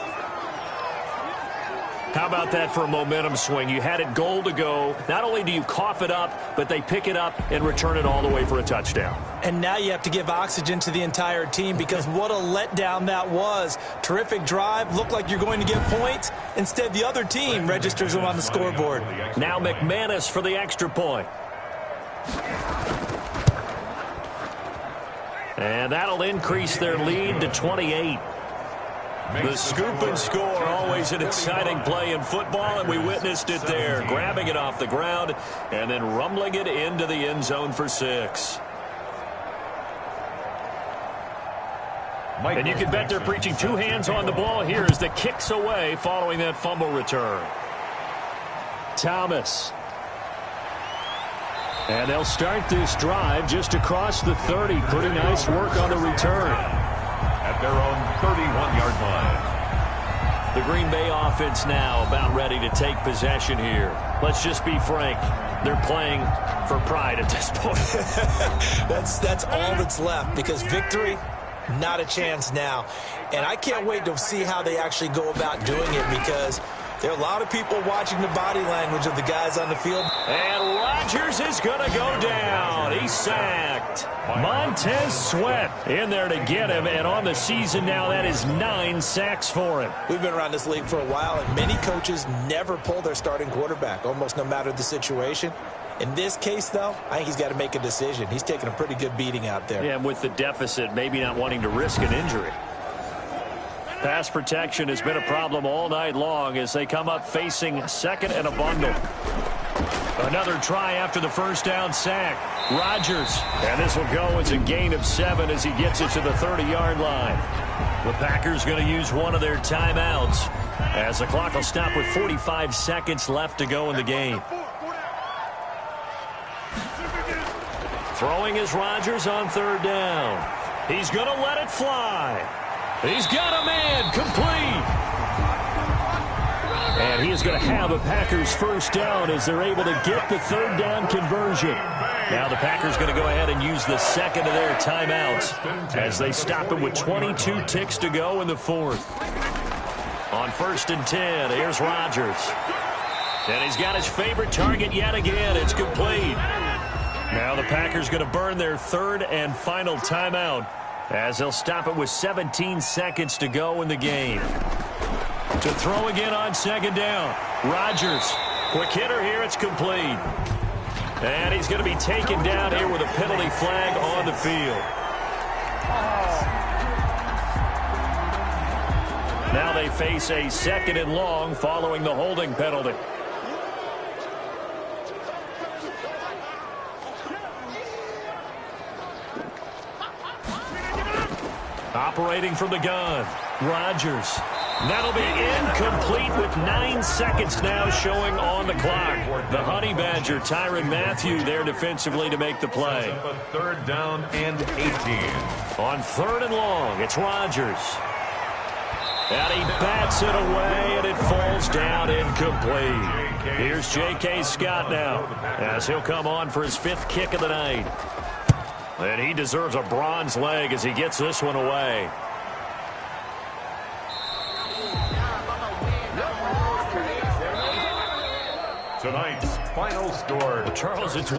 How about that for a momentum swing? You had it goal to go. Not only do you cough it up, but they pick it up and return it all the way for a touchdown. And now you have to give oxygen to the entire team because what a letdown that was. Terrific drive. Looked like you're going to get points. Instead, the other team registers them on the scoreboard. Now McManus for the extra point. And that'll increase their lead to 28. The scoop and score, always an exciting play in football, and we witnessed it there. Grabbing it off the ground and then rumbling it into the end zone for 6. And you can bet they're preaching 2 hands on the ball here as the kick's away following that fumble return. Thomas. And they'll start this drive just across the 30. Pretty nice work on the return. At their own 31-yard line. The Green Bay offense now about ready to take possession here. Let's just be frank. They're playing for pride at this point. That's all that's left because victory, not a chance now. And I can't wait to see how they actually go about doing it because there are a lot of people watching the body language of the guys on the field. And Rodgers is going to go down. He's sacked. Montez Sweat in there to get him. And on the season now, that is 9 sacks for him. We've been around this league for a while, and many coaches never pull their starting quarterback, almost no matter the situation. In this case, though, I think he's got to make a decision. He's taking a pretty good beating out there. Yeah, and with the deficit, maybe not wanting to risk an injury. Pass protection has been a problem all night long as they come up facing second and a bundle. Another try after the first down sack. Rodgers. And this will go as a gain of 7 as he gets it to the 30-yard line. The Packers going to use one of their timeouts as the clock will stop with 45 seconds left to go in the game. Throwing is Rodgers on 3rd down. He's going to let it fly. He's got a man complete. And he is going to have a Packers first down as they're able to get the 3rd down conversion. Now the Packers going to go ahead and use the second of their timeouts as they stop him with 22 ticks to go in the 4th. On 1st and 10, here's Rodgers. And he's got his favorite target yet again. It's complete. Now the Packers going to burn their 3rd and final timeout as they'll stop it with 17 seconds to go in the game. To throw again on 2nd down. Rodgers, quick hitter here, it's complete. And he's going to be taken down here with a penalty flag on the field. Now they face a 2nd and long following the holding penalty. Operating from the gun, Rodgers. That'll be incomplete with 9 seconds now showing on the clock. The Honey Badger, Tyrann Mathieu, there defensively to make the play. 3rd down and 18. On 3rd and long, it's Rodgers. And he bats it away, and it falls down incomplete. Here's J.K. Scott now, as he'll come on for his 5th kick of the night. And he deserves a bronze leg as he gets this one away. Tonight's final score. Charles, it's